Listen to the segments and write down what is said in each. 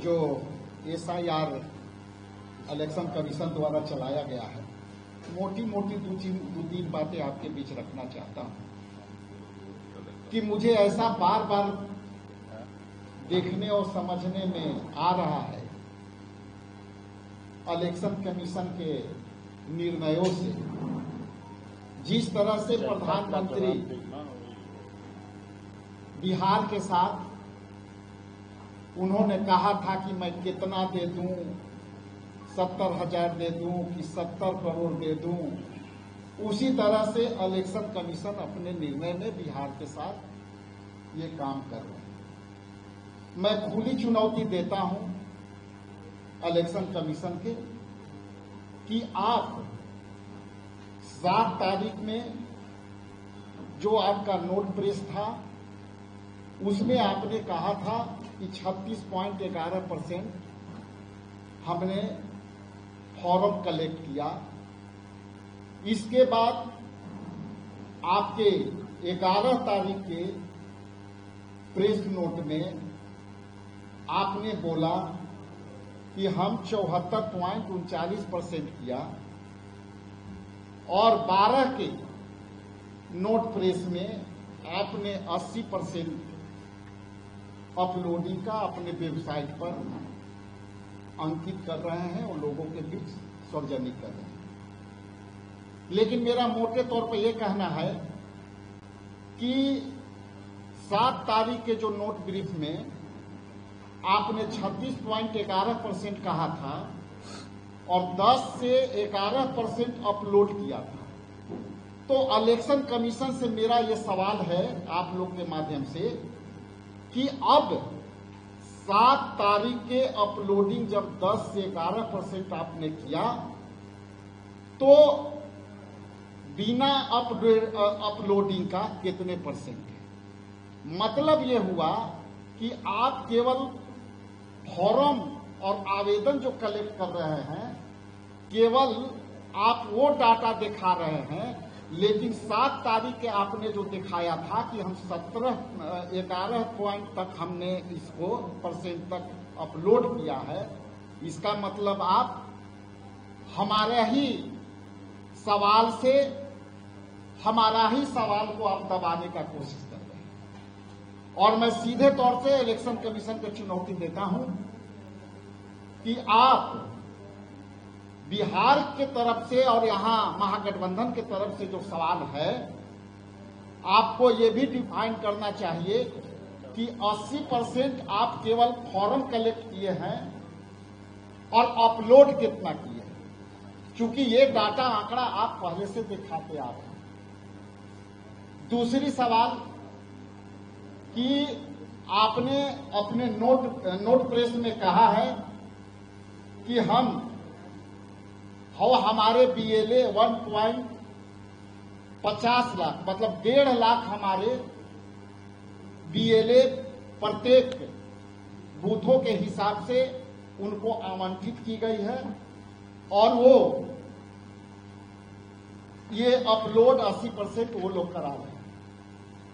जो SIR election commission द्वारा चलाया गया है, मोटी मोटी दो तीन बातें आपके बीच रखना चाहता हूं कि मुझे ऐसा बार बार देखने और समझने में आ रहा है इलेक्शन कमीशन के निर्णयों से, जिस तरह से प्रधानमंत्री बिहार के साथ उन्होंने कहा था कि मैं कितना दे दूं, 70,000 दे दूं कि 70 करोड़ दे दूं, उसी तरह से इलेक्शन कमीशन अपने निर्णय में बिहार के साथ ये काम कर रहे हैं। मैं खुली चुनौती देता हूं इलेक्शन कमीशन के कि आप 7 तारीख में जो आपका नोट प्रेस था उसमें आपने कहा था कि 36.11% हमने फॉर्म कलेक्ट किया। इसके बाद आपके 11 तारीख के प्रेस नोट में आपने बोला कि हम 74.39% किया और 12 के नोट प्रेस में आपने 80% अपलोडिंग का अपने वेबसाइट पर अंकित कर रहे हैं और लोगों के बीच सार्वजनिक कर रहे हैं। लेकिन मेरा मोटे तौर पर यह कहना है कि 7 तारीख के जो नोट ब्रीफ में आपने 36.11% कहा था और 10 से 11% अपलोड किया था, तो इलेक्शन कमीशन से मेरा ये सवाल है आप लोग के माध्यम से कि अब 7 तारीख के अपलोडिंग जब 10 से 11% आपने किया तो बिना अपलोडिंग का कितने परसेंट है? मतलब ये हुआ कि आप केवल फॉर्म और आवेदन जो कलेक्ट कर रहे हैं, केवल आप वो डाटा दिखा रहे हैं, लेकिन 7 तारीख के आपने जो दिखाया था कि हम 11 पॉइंट तक हमने इसको परसेंट तक अपलोड किया है, इसका मतलब आप हमारे ही सवाल से हमारा ही सवाल को आप दबाने का कोशिश कर रहे हैं। और मैं सीधे तौर से इलेक्शन कमीशन को चुनौती देता हूं कि आप बिहार के तरफ से और यहां महागठबंधन के तरफ से जो सवाल है, आपको ये भी डिफाइन करना चाहिए कि 80% आप केवल फॉर्म कलेक्ट किए हैं और अपलोड कितना किए हैं, क्योंकि ये डाटा आंकड़ा आप पहले से दिखाते आ रहे हैं। दूसरी सवाल कि आपने अपने नोट प्रेस में कहा है कि हमारे BLA 1.50 लाख मतलब 1.5 लाख हमारे BLA प्रत्येक बूथों के हिसाब से उनको आवंटित की गई है और वो ये अपलोड 80% वो लोग करा रहे हैं।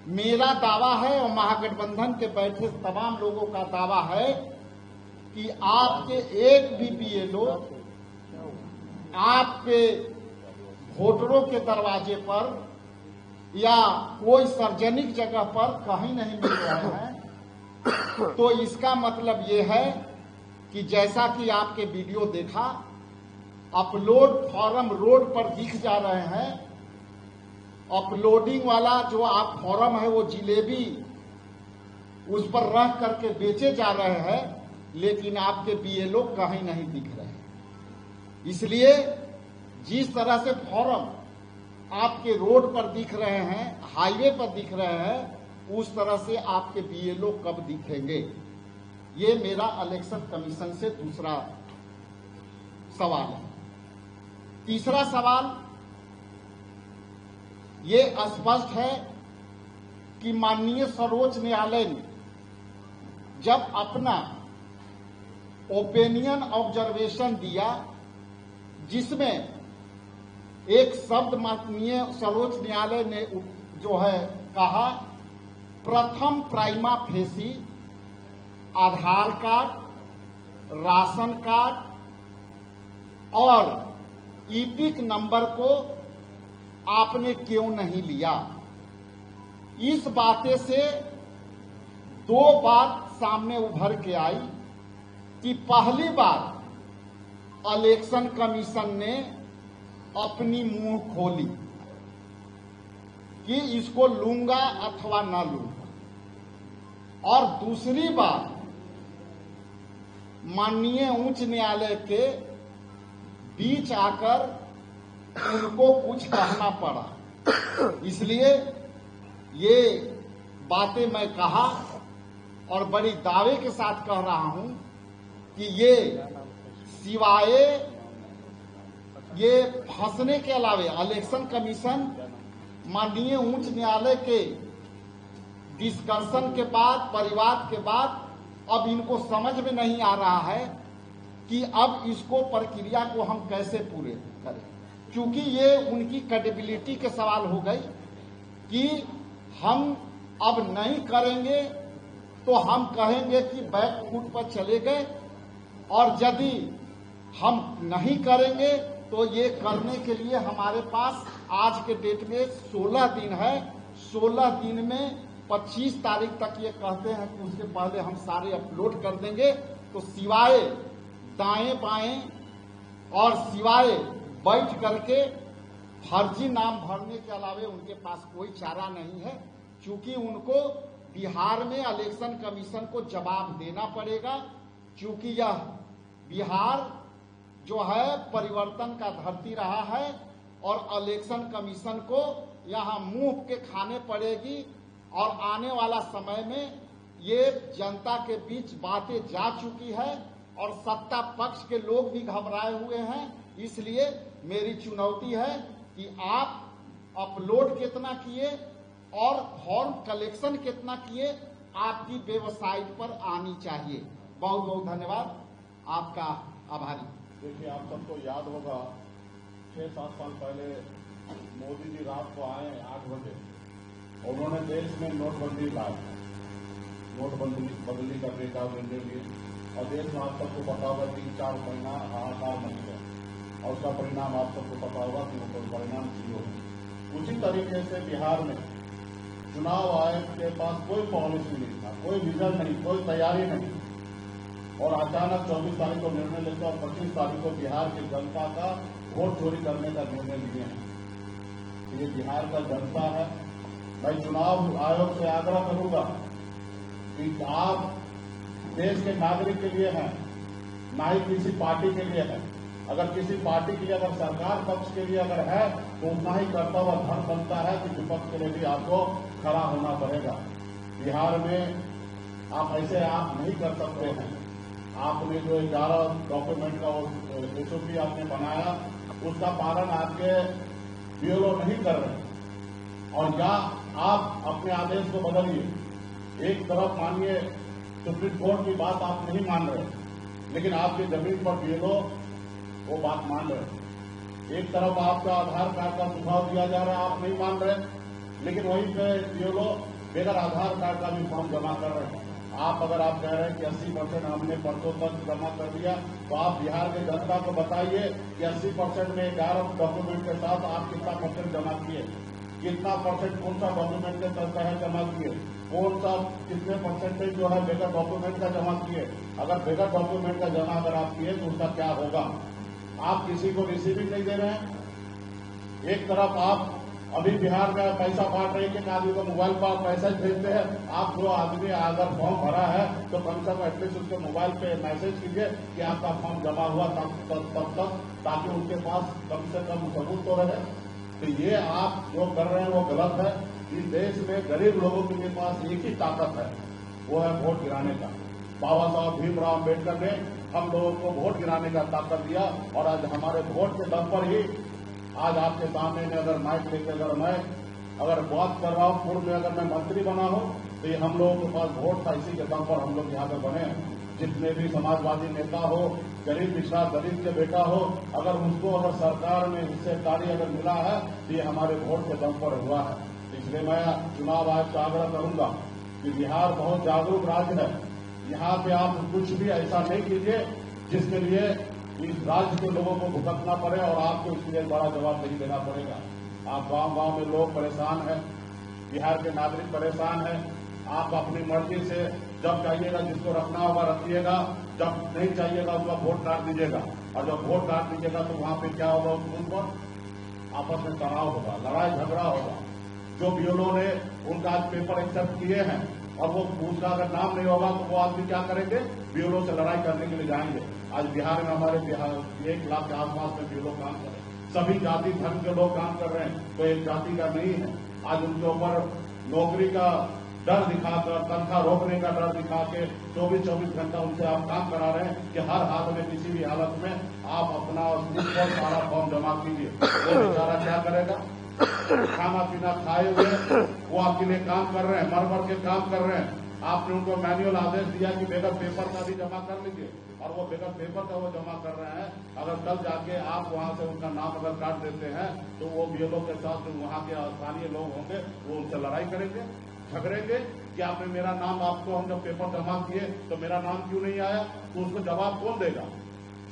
मेरा दावा है और महागठबंधन के बैठे तमाम लोगों का दावा है कि आपके एक भी BLO आपके वोटरों के दरवाजे पर या कोई सार्वजनिक जगह पर कहीं नहीं मिल रहे हैं। तो इसका मतलब ये है कि जैसा कि आपके वीडियो देखा, अपलोड फॉर्म रोड पर दिख जा रहे हैं, अपलोडिंग वाला जो आप फॉर्म है वो जिलेबी उस पर रख करके बेचे जा रहे हैं, लेकिन आपके BLO कहीं नहीं दिख रहे हैं। इसलिए जिस तरह से फॉर्म आपके रोड पर दिख रहे हैं, हाईवे पर दिख रहे हैं, उस तरह से आपके BLO कब दिखेंगे? ये मेरा इलेक्शन कमीशन से दूसरा सवाल है। तीसरा सवाल ये स्पष्ट है कि माननीय सर्वोच्च न्यायालय ने जब अपना ओपिनियन ऑब्जर्वेशन दिया, जिसमें एक शब्द माननीय सर्वोच्च न्यायालय ने जो है कहा, प्रथम प्राइमा फेसी आधार कार्ड राशन कार्ड और ईपिक नंबर को आपने क्यों नहीं लिया? इस बातें से दो बात सामने उभर के आई कि पहली बार इलेक्शन कमीशन ने अपनी मुंह खोली कि इसको लूंगा अथवा ना लूंगा, और दूसरी बात माननीय उच्च न्यायालय के बीच आकर उनको कुछ कहना पड़ा। इसलिए ये बातें मैं कहा और बड़ी दावे के साथ कह रहा हूं कि ये सिवाय ये फंसने के अलावे इलेक्शन कमीशन माननीय उच्च न्यायालय के डिस्कशन के बाद, परिवाद के बाद, अब इनको समझ में नहीं आ रहा है कि अब इसको प्रक्रिया को हम कैसे पूरे करें, क्योंकि ये उनकी क्रेडिबिलिटी के सवाल हो गई कि हम अब नहीं करेंगे तो हम कहेंगे कि बैक फुट पर चले गए, और यदि हम नहीं करेंगे तो ये करने के लिए हमारे पास आज के डेट में 16 दिन है। 16 दिन में 25 तारीख तक ये कहते हैं कि उसके पहले हम सारे अपलोड कर देंगे। तो सिवाय दाएं बाएं और सिवाय बैठ करके फर्जी नाम भरने के अलावे उनके पास कोई चारा नहीं है, क्योंकि उनको बिहार में इलेक्शन कमीशन को जवाब देना पड़ेगा, क्योंकि यह बिहार जो है परिवर्तन का धरती रहा है और इलेक्शन कमीशन को यहाँ मुंह के खाने पड़ेगी। और आने वाला समय में ये जनता के बीच बातें जा चुकी है और सत्ता पक्ष के लोग भी घबराए हुए हैं। इसलिए मेरी चुनौती है कि आप अपलोड कितना किए और फॉर्म कलेक्शन कितना किए, आपकी वेबसाइट पर आनी चाहिए। बहुत बहुत धन्यवाद, आपका आभारी। देखिए, आप सबको याद होगा 6-7 साल पहले मोदी जी रात को आए 8 बजे, उन्होंने देश में नोटबंदी लाई, नोटबंदी करने का निर्णय लिए, और देश में आप सबको पता होगा 3-4 महीना हाहाकार मच गया, और उसका परिणाम आप सबको पता होगा कि वो परिणाम 0 है। उसी तरीके से बिहार में चुनाव आयोग के पास कोई पॉलिसी नहीं था, कोई विजन नहीं, कोई तैयारी नहीं, और अचानक 24 तारीख को निर्णय लेते और 25 तारीख को बिहार की जनता का वोट चोरी करने का निर्णय लिए हैं। ये बिहार का जनता है। मैं चुनाव आयोग से आग्रह करूंगा कि आप देश के नागरिक के लिए हैं, ना ही किसी पार्टी के लिए है। अगर किसी पार्टी के लिए, अगर सरकार पक्ष के लिए अगर है, तो उतना ही करता हुआ धर्म बनता है कि विपक्ष के लिए भी आपको खड़ा होना पड़ेगा। बिहार में आप ऐसे आप नहीं कर सकते हैं। आपने जो 11 डॉक्यूमेंट का एसओपी आपने बनाया, उसका पालन आपके बीएलओ नहीं कर रहे, और या आप अपने आदेश को बदलिए। एक तरफ मानिए सुप्रीम कोर्ट की बात आप नहीं मान रहे, लेकिन आपकी जमीन पर बीएलओ वो बात मान रहे। एक तरफ आपका आधार कार्ड का सुझाव दिया जा रहा है, आप नहीं मान रहे, लेकिन वहीं पे बीएलओ बगैर आधार कार्ड का भी फॉर्म जमा कर रहे हैं। आप अगर आप कह रहे हैं कि 80% हमने परसों तक जमा कर दिया, तो आप बिहार के जनता को बताइए कि 80% में 11 डॉक्यूमेंट के साथ आप कितना % जमा किए, कितना % कौन सा डॉक्यूमेंट के तहत जमा किए, कौन सा कितने % जो है बगैर डॉक्यूमेंट का जमा किए। अगर बगैर डॉक्यूमेंट का जमा अगर आप किए तो उसका क्या होगा? आप किसी को रिसीविंग नहीं दे रहे हैं। एक तरफ आप अभी बिहार में पैसा बांट रहे हैं कि आदमी को मोबाइल पर पैसा भेजते हैं। आप जो आदमी अगर फॉर्म भरा है तो कम से कम एटलीस्ट उसके मोबाइल पे मैसेज कीजिए कि आपका फॉर्म जमा हुआ तब तक, ताकि उनके पास कम से कम सबूत तो रहे। तो ये आप जो कर रहे हैं वो गलत है। इस देश में गरीब लोगों के पास एक ही ताकत है, वो है वोट गिराने का। बाबा साहब भीमराव अम्बेडकर ने हम लोगों को वोट गिराने का ताकत दिया, और आज हमारे वोट के दम पर ही आज आपके सामने में अगर माइक लेकर अगर बात कर रहा हूं, पूर्व में अगर मैं मंत्री बना हूं, तो ये हम लोगों के पास वोट था, इसी के दम पर हम लोग यहाँ पे बने। जितने भी समाजवादी नेता हो, गरीब पिछड़ा दलित के बेटा हो, अगर उसको अगर सरकार में हिस्सेदारी अगर मिला है तो ये हमारे वोट के दम पर हुआ है। इसलिए मैं चुनाव आयोग से आग्रह करूंगा कि बिहार बहुत जागरूक राज्य है। यहाँ पे आप कुछ भी ऐसा नहीं कीजिए जिसके लिए इस राज्य के लोगों को भुगतना पड़े और आपको इसके लिए बड़ा जवाब नहीं देना पड़ेगा। आप गांव-गांव में लोग परेशान हैं, बिहार के नागरिक परेशान हैं। आप अपनी मर्जी से जब चाहिएगा जिसको रखना होगा रखिएगा, जब नहीं चाहिएगा उसका वोट डाल दीजिएगा, और जब वोट डाल दीजिएगा तो वहां पे क्या होगा, उस बूथ पर आपस में तनाव होगा, लड़ाई झगड़ा होगा। जो बीएलओ ने उनका आज पेपर एक्सेप्ट किए हैं और वो उसका अगर नाम नहीं होगा तो वो आदमी क्या करेंगे, बीएलओ से लड़ाई करने के लिए जाएंगे। आज बिहार में हमारे 1 लाख के आसपास में बीएलओ काम कर रहे हैं, सभी जाति धर्म के लोग काम कर रहे हैं, कोई एक जाति का नहीं है। आज उनके ऊपर नौकरी का डर दिखाकर, तनख्वाह रोकने का डर दिखा के 24-24 घंटा उनसे आप काम करा रहे हैं कि हर हाल में किसी भी हालत में आप अपना सारा फॉर्म जमा कीजिए। वो बेचारा क्या करेगा, खाना पीना खाए हुए वो आपके लिए काम कर रहे हैं, मर मर के काम कर रहे हैं। आपने उनको मैनुअल आदेश दिया कि बगैर पेपर का भी जमा कर लीजिए, और वो बगैर पेपर का वो जमा कर रहे हैं। अगर कल जाके आप वहां से उनका नाम अगर काट देते हैं तो वो बीएलओ के साथ जो वहां के स्थानीय लोग होंगे वो उनसे लड़ाई करेंगे, झगड़ेंगे कि आपने मेरा नाम, आपको हम जब पेपर जमा किए तो मेरा नाम क्यों नहीं आया। तो उसको जवाब कौन देगा,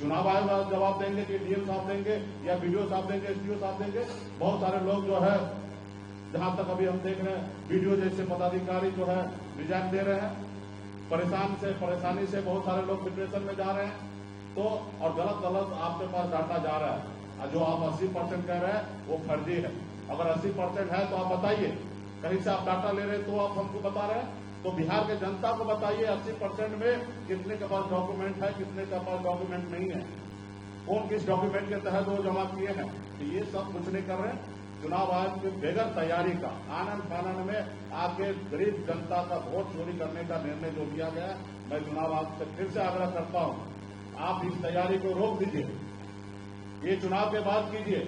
चुनाव आयोग जवाब देंगे कि डीएम साहब देंगे या बीडीओ साहब देंगे, एसडीओ साहब देंगे। बहुत सारे लोग जो है, जहां तक अभी हम देख रहे हैं, बीडीओ जैसे पदाधिकारी जो है रिजाइन दे रहे हैं, परेशानी से बहुत सारे लोग डिप्रेशन में जा रहे हैं। तो और गलत आपके पास डाटा जा रहा है, जो आप 80% कह रहे हैं वो फर्जी है। अगर 80% है तो आप बताइए, कहीं से आप डाटा ले रहे हैं तो आप हमको बता रहे हैं, तो बिहार के जनता को बताइए 80% में कितने के पास डॉक्यूमेंट है, कितने के पास डॉक्यूमेंट नहीं है, कौन किस डॉक्यूमेंट के तहत वो जमा किए हैं। तो ये सब कुछ नहीं कर रहे हैं। चुनाव आयोग के बगैर तैयारी का आनंद फानंद में आके गरीब जनता का वोट चोरी करने का निर्णय जो लिया गया, मैं चुनाव आयोग से फिर से आग्रह करता हूं, आप इस तैयारी को रोक दीजिए, ये चुनाव के बाद कीजिए।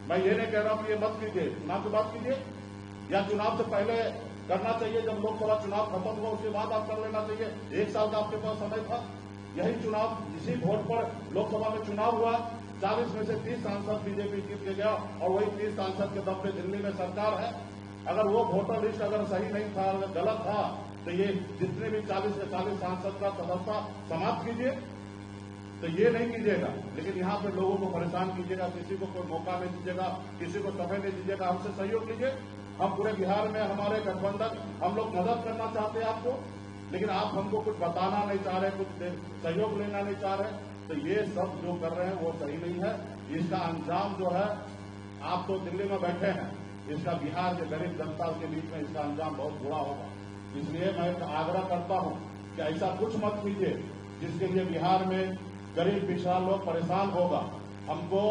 मैं ये नहीं कह रहा हूं कि ये मत कीजिए, चुनाव के बाद कीजिए या चुनाव से पहले करना चाहिए, जब लोकसभा चुनाव खत्म हुआ उसके बाद आप कर लेना चाहिए। 1 साल का आपके पास समय था। यही चुनाव, इसी वोट पर लोकसभा में चुनाव हुआ, 40 में से 30 सांसद बीजेपी जीत के गया, और वही 30 सांसद के दम पे दिल्ली में सरकार है। अगर वो वोटर लिस्ट अगर सही नहीं था, अगर गलत था, तो ये जितने भी 40 से 40 सांसद का सदस्यता समाप्त कीजिए। तो ये नहीं कीजिएगा, लेकिन यहाँ पे लोगों को परेशान कीजिएगा, किसी को कोई मौका नहीं दीजिएगा, किसी को समय नहीं दीजिएगा। हमसे सहयोग लीजिए। हम पूरे बिहार में हमारे गठबंधन, हम लोग मदद करना चाहते हैं आपको, लेकिन आप हमको कुछ बताना नहीं चाह रहे, कुछ सहयोग लेना नहीं चाह रहे। तो ये सब जो कर रहे हैं वो सही नहीं है। इसका अंजाम जो है, आप तो दिल्ली में बैठे हैं, इसका बिहार के गरीब जनता के बीच में इसका अंजाम बहुत बुरा होगा। इसलिए मैं आग्रह करता हूं कि ऐसा कुछ मत कीजिए जिसके लिए बिहार में गरीब पिछड़ा लोग परेशान होगा। हमको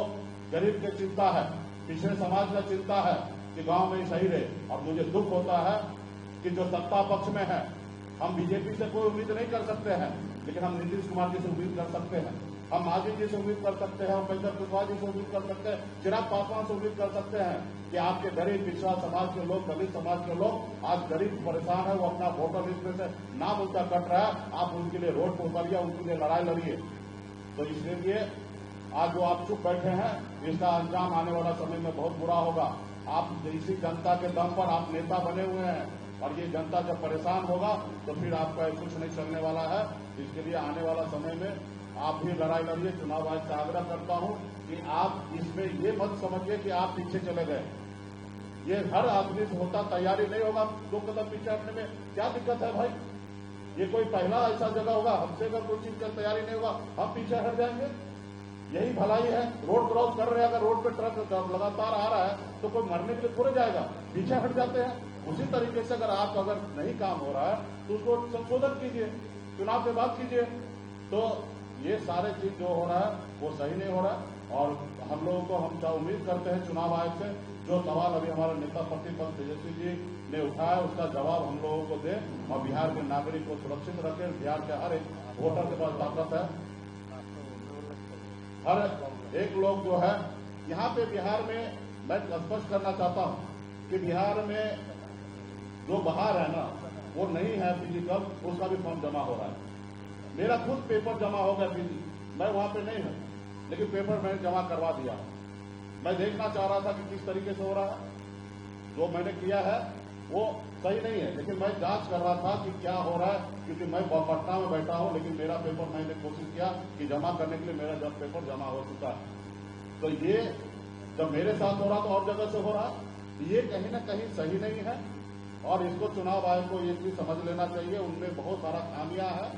गरीब की चिंता है, पिछड़े समाज का चिंता है कि गांव में सही रहे। और मुझे दुख होता है कि जो सत्ता पक्ष में है, हम बीजेपी से कोई उम्मीद नहीं कर सकते हैं, लेकिन हम नीतीश कुमार जी से उम्मीद कर सकते हैं, हम मांझी जी से उम्मीद कर सकते हैं, हम पंकज कुशवाहा जी से उम्मीद कर सकते हैं, चिराग पासवान से उम्मीद कर सकते हैं कि आपके गरीब पिछड़ा समाज के लोग, दलित समाज के लोग आज गरीब परेशान है, वो अपना वोटर लिस्ट में से नाम उनका कट रहा है, आप उनके लिए रोड पर उतरिए, उनके लिए लड़ाई लड़िए। तो इसलिए आज जो आप चुप बैठे हैं, इसका अंजाम आने वाला समय में बहुत बुरा होगा। आप इसी जनता के दम पर आप नेता बने हुए हैं, और ये जनता जब परेशान होगा तो फिर आपका कुछ नहीं चलने वाला है। इसके लिए आने वाला समय में आप भी लड़ाई लड़िए। चुनाव आयोग से आग्रह करता हूं कि आप इसमें ये मत समझिए कि आप पीछे चले गए। ये हर आदमी से होता, तैयारी नहीं होगा 2 कदम पीछे हटने में क्या दिक्कत है भाई। ये कोई पहला ऐसा जगह होगा, हमसे अगर कोई चीज का तैयारी नहीं होगा हम पीछे हट जाएंगे। यही भलाई है। रोड क्रॉस कर रहे हैं, अगर रोड पे ट्रक लगातार आ रहा है तो कोई मरने के लिए थोड़े जाएगा, पीछे हट जाते हैं। उसी तरीके से अगर नहीं काम हो रहा है तो उसको संशोधन कीजिए, चुनाव के बाद कीजिए। तो ये सारे चीज जो हो रहा है वो सही नहीं हो रहा है। और हम लोगों को हम उम्मीद करते हैं चुनाव आयोग से जो सवाल अभी हमारे नेता प्रतिपक्ष तेजस्वी जी ने उठाया उसका जवाब हम लोगों को दे, और बिहार के नागरिक को सुरक्षित रखें। बिहार के हर एक वोटर के पास ताकत है, हर एक लोग जो है यहाँ पे बिहार में, मैं स्पष्ट करना चाहता हूँ कि बिहार में जो बाहर है ना, वो नहीं है फिजिकल, उसका भी फॉर्म जमा हो रहा है। मेरा खुद पेपर जमा हो गया, मैं वहां पे नहीं हूं, लेकिन पेपर मैंने जमा करवा दिया। मैं देखना चाह रहा था कि किस तरीके से हो रहा है। जो मैंने किया है वो सही नहीं है। लेकिन मैं जांच कर रहा था कि क्या हो रहा है, क्योंकि मैं पटना में बैठा हूं, लेकिन मेरा पेपर मैंने कोशिश किया कि जमा करने के लिए मेरा जब पेपर जमा हो चुका है। तो ये जब मेरे साथ हो रहा तो और जगह से हो रहा, ये कहीं ना कहीं सही नहीं है और इसको चुनाव आयोग को ये चीज समझ लेना चाहिए। उनमें बहुत सारा खामियां है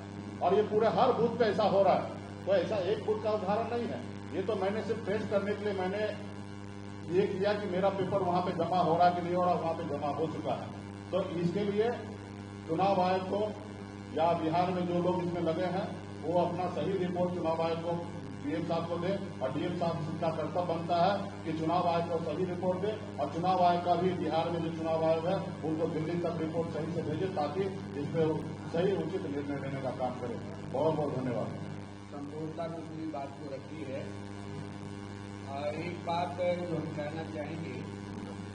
और ये पूरे हर बूथ पे ऐसा हो रहा है। तो ऐसा एक बूथ का उदाहरण नहीं है, ये तो मैंने सिर्फ टेस्ट करने के लिए मैंने ये किया कि मेरा पेपर वहां पे जमा हो रहा है कि नहीं हो रहा, वहां पे जमा हो चुका है। तो इसके लिए चुनाव आयोग को या बिहार में जो लोग इसमें लगे हैं वो अपना सही रिपोर्ट चुनाव आयोग को डीएम साहब को दे और डीएम साहब का कर्तव्य बनता है कि चुनाव आयोग को सही रिपोर्ट दे और चुनाव आयोग का भी बिहार में जो चुनाव आयोग है उनको दिल्ली तक रिपोर्ट सही से भेजे ताकि इस पर सही उचित निर्णय लेने का काम करे। बहुत बहुत धन्यवाद। संपूर्णता में पूरी बात को रखी है। एक बात जो हम कहना चाहेंगे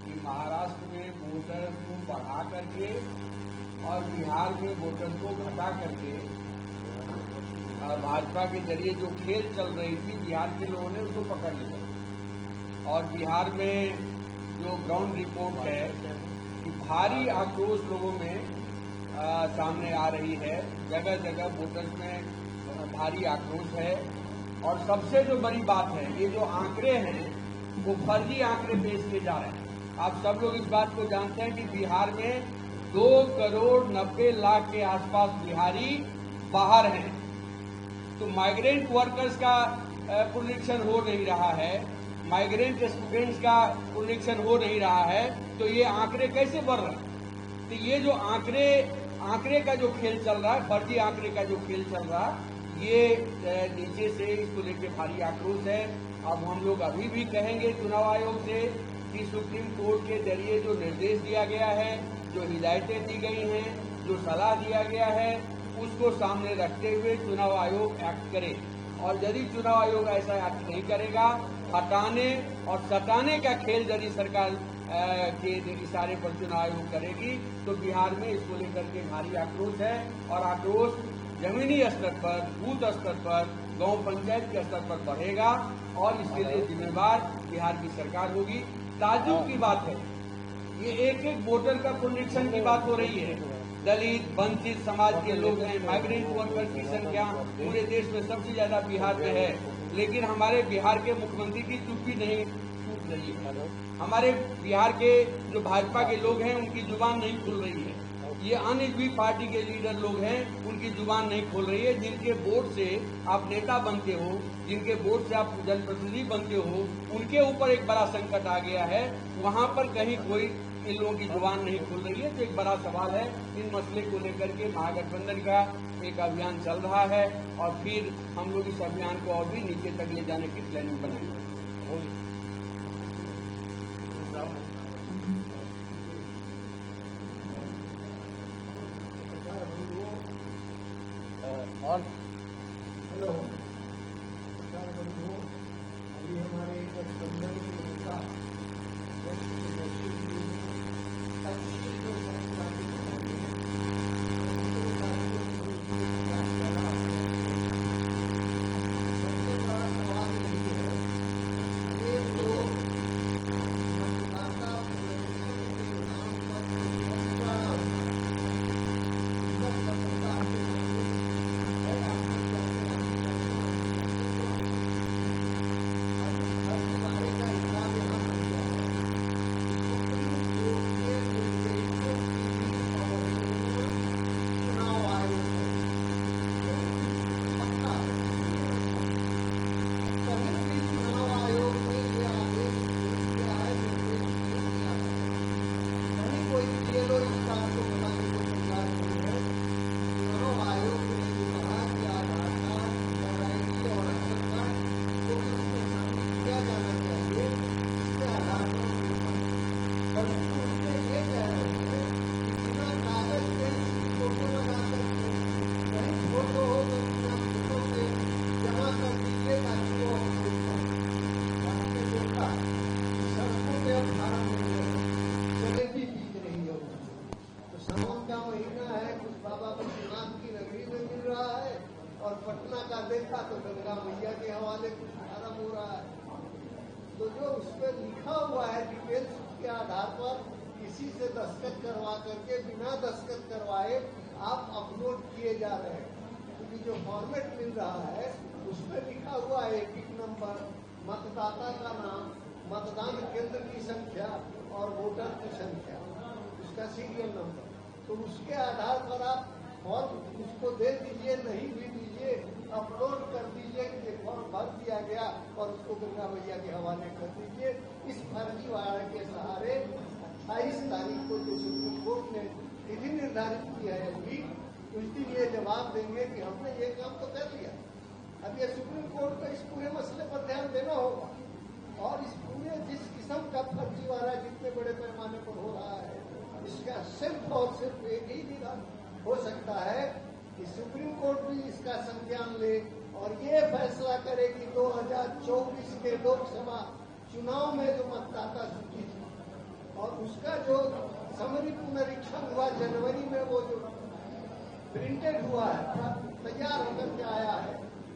कि महाराष्ट्र में वोटर्स को बढ़ा करके और बिहार में वोटर्स को घटा करके भाजपा के जरिए जो खेल चल रही थी बिहार के लोगों ने उसको पकड़ लिया। और बिहार में जो ग्राउंड रिपोर्ट है कि भारी आक्रोश लोगों में सामने आ रही है, जगह जगह वोटर्स में भारी आक्रोश है। और सबसे जो बड़ी बात है, ये जो आंकड़े हैं वो फर्जी आंकड़े पेश किए जा रहे हैं। आप सब लोग इस बात को जानते हैं कि बिहार में 2,90,00,000 के आसपास बिहारी बाहर हैं। तो माइग्रेंट वर्कर्स का पुनरीक्षण हो नहीं रहा है, माइग्रेंट स्टूडेंट्स का पुनरीक्षण हो नहीं रहा है, तो ये आंकड़े कैसे बढ़ रहे हैं? तो ये जो आंकड़े का जो खेल चल रहा है, फर्जी आंकड़े का जो खेल चल रहा है, ये नीचे से इसको लेकर भारी आक्रोश है। अब हम लोग अभी भी कहेंगे चुनाव आयोग से कि सुप्रीम कोर्ट के जरिए जो निर्देश दिया गया है, जो हिदायतें दी गई हैं, जो सलाह दिया गया है, उसको सामने रखते हुए चुनाव आयोग एक्ट करे। और यदि चुनाव आयोग ऐसा एक्ट नहीं करेगा, हटाने और सटाने का खेल यदि सरकार के इशारे पर चुनाव आयोग करेगी, तो बिहार में इसको लेकर के भारी आक्रोश है। और आक्रोश जमीनी स्तर पर, बूथ स्तर पर, गांव पंचायत के स्तर पर बढ़ेगा और इसके लिए जिम्मेवार बिहार की सरकार होगी। ताज्जुब की बात है, ये एक एक वोटर का पुनरीक्षण की बात हो रही है। दलित वंचित समाज के लोग हैं, माइग्रेंट वर्कर की संख्या पूरे देश में सबसे ज्यादा बिहार में है, लेकिन हमारे बिहार के मुख्यमंत्री की चुप्पी नहीं छूट रही है। हमारे बिहार के जो भाजपा के लोग हैं उनकी जुबान नहीं खुल रही है। ये अन्य भी पार्टी के लीडर लोग हैं, उनकी जुबान नहीं खोल रही है। जिनके वोट से आप नेता बनते हो, जिनके वोट से आप जनप्रतिनिधि बनते हो, उनके ऊपर एक बड़ा संकट आ गया है। वहां पर कहीं कोई इन लोगों की जुबान नहीं खुल रही है। तो एक बड़ा सवाल है। इन मसले को लेकर के महागठबंधन का एक अभियान चल रहा है और फिर हम लोग इस अभियान को और भी नीचे तक ले जाने की प्लानिंग बनाएंगे। और हेलो अभी हमारे गठबंधन के नेता और पटना का देखा तो गंगा मैया के हवाले कुछ आरंभ हो रहा है। तो जो उस पर लिखा हुआ है डिटेल्स के आधार पर किसी से दस्तखत करवा करके बिना दस्तखत करवाए आप अपलोड किए जा रहे हैं। क्योंकि जो फॉर्मेट मिल रहा है उसमें लिखा हुआ है एक नंबर, मतदाता का नाम, मतदान केंद्र की संख्या और वोटर की संख्या, उसका सीरियल नंबर। तो उसके आधार पर आप फॉर्म उसको दे दीजिए, नहीं भी दीजिए, अपलोड कर दीजिए कि ये फॉर्म भर दिया गया और उसको गंगा मैया के हवाले कर दीजिए। इस फर्जीवाड़े के सहारे 28 तारीख को जो सुप्रीम कोर्ट ने तिथि निर्धारित की है अभी, उस दिन ये जवाब देंगे कि हमने ये काम तो कर लिया। अब ये सुप्रीम कोर्ट को इस पूरे मसले पर ध्यान देना होगा और इस पूरे जिस किस्म का फर्जीवाड़ा जितने बड़े पैमाने पर हो रहा है, इसका सिर्फ और सिर्फ एक ही निदान हो सकता है कि सुप्रीम कोर्ट भी इसका संज्ञान ले और ये फैसला करे कि 2024 के लोकसभा चुनाव में जो मतदाता सूची थी और उसका जो समरी पुनरीक्षण हुआ जनवरी में, वो जो प्रिंटेड हुआ है, तैयार होकर के आया है,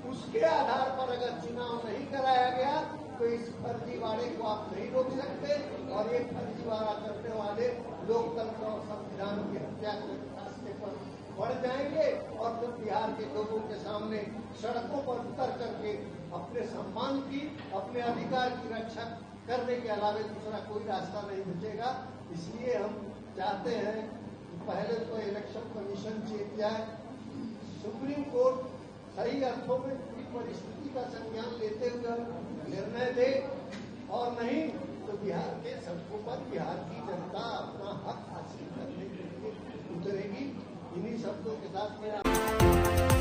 उसके आधार पर अगर चुनाव नहीं कराया गया तो इस फर्जीवाड़े को आप नहीं रोक सकते और ये फर्जीवाड़ा करने वाले लोकतंत्र और संविधान की हत्या के रास्ते पर बढ़ जाएंगे और फिर बिहार के लोगों के सामने सड़कों पर उतर करके अपने सम्मान की, अपने अधिकार की रक्षा करने के अलावा दूसरा कोई रास्ता नहीं बचेगा। इसलिए हम चाहते हैं कि पहले तो इलेक्शन कमीशन चेंज जाए, सुप्रीम कोर्ट सही अर्थों में पूरी परिस्थिति का संज्ञान लेते हुए निर्णय दे और नहीं तो बिहार के सड़कों पर बिहार की जनता अपना हक हासिल करने के लिए उतरेगी। इन्हीं शब्दों के साथ मेरा